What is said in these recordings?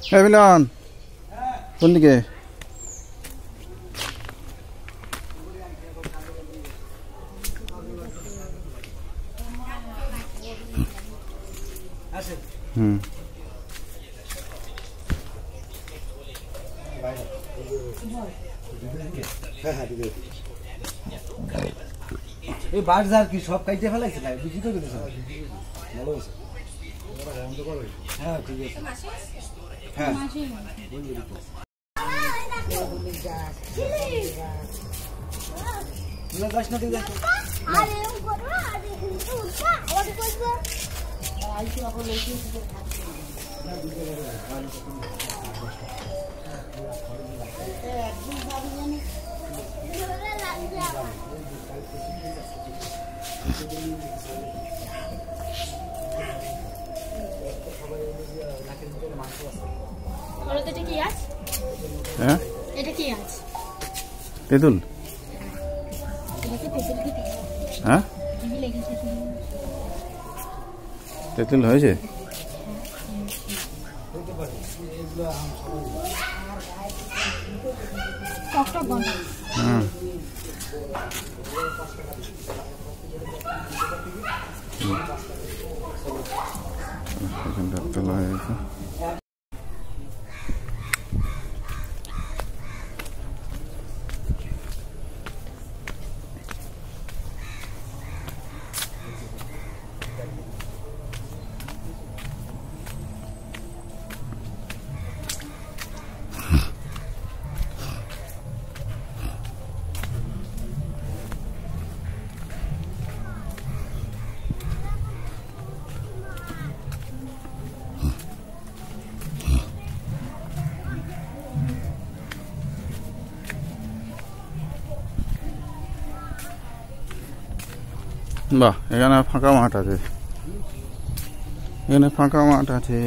হ্যাঁ মিলন, কোন দিকে? এই বাজার কি সব কাইতে ফেলাইছে না? বিক্রি করে দিয়েছে। ভালো হয়েছে। হ্যাঁ ঠিক আছে। হ্যাঁ তেঁতুল? হ্যাঁ তেঁতুল হয়েছে। তোলা হয়ে গেছে। বাহ, এখানে ফাঁকা মাঠ আছে, এখানে ফাঁকা মাঠ আছে।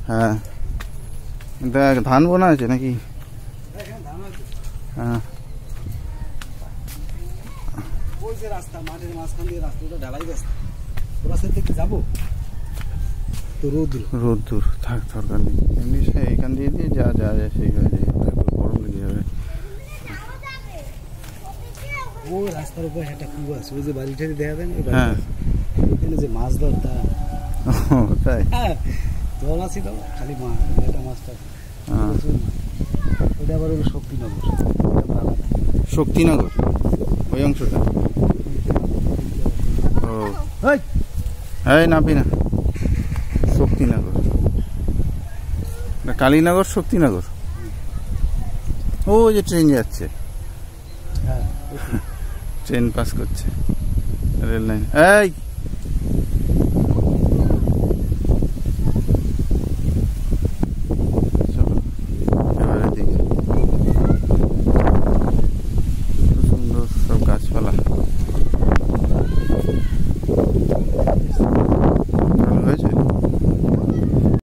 হ্যাঁ দেখ, ধান বোনা আছে নাকি? হ্যাঁ রাস্তা মাঠের মাঝখান দিয়ে রাস্তাটা ঢালাই রাস্তা, রাস্তা থেকে যাবো তো রোদ্দুর থাক, দরকার নেই। এমনি এইখান দিয়ে দিয়ে যা যা যায় সেই হয়ে যায়, গরম লেগে যাবে। ও রাস্তার উপর একটা কুয়া আছে, ওই যে বাড়ি ঠাড়ি দেখা যায় না, হ্যাঁ ওইখানে যে মাছ ধরতা। তাই? হ্যাঁ জল আছে তো, খালি মাছ, একটা মাছটা ওইটা আবার হলো শক্তিনগর। শক্তিনগর ওই অংশটা? ও হ্যাঁ, নাবি না। শক্তিনগর, কালীনগর, শক্তিনগর। ও যে ট্রেন যাচ্ছে, ট্রেন পাস করছে, রেল লাইন। এই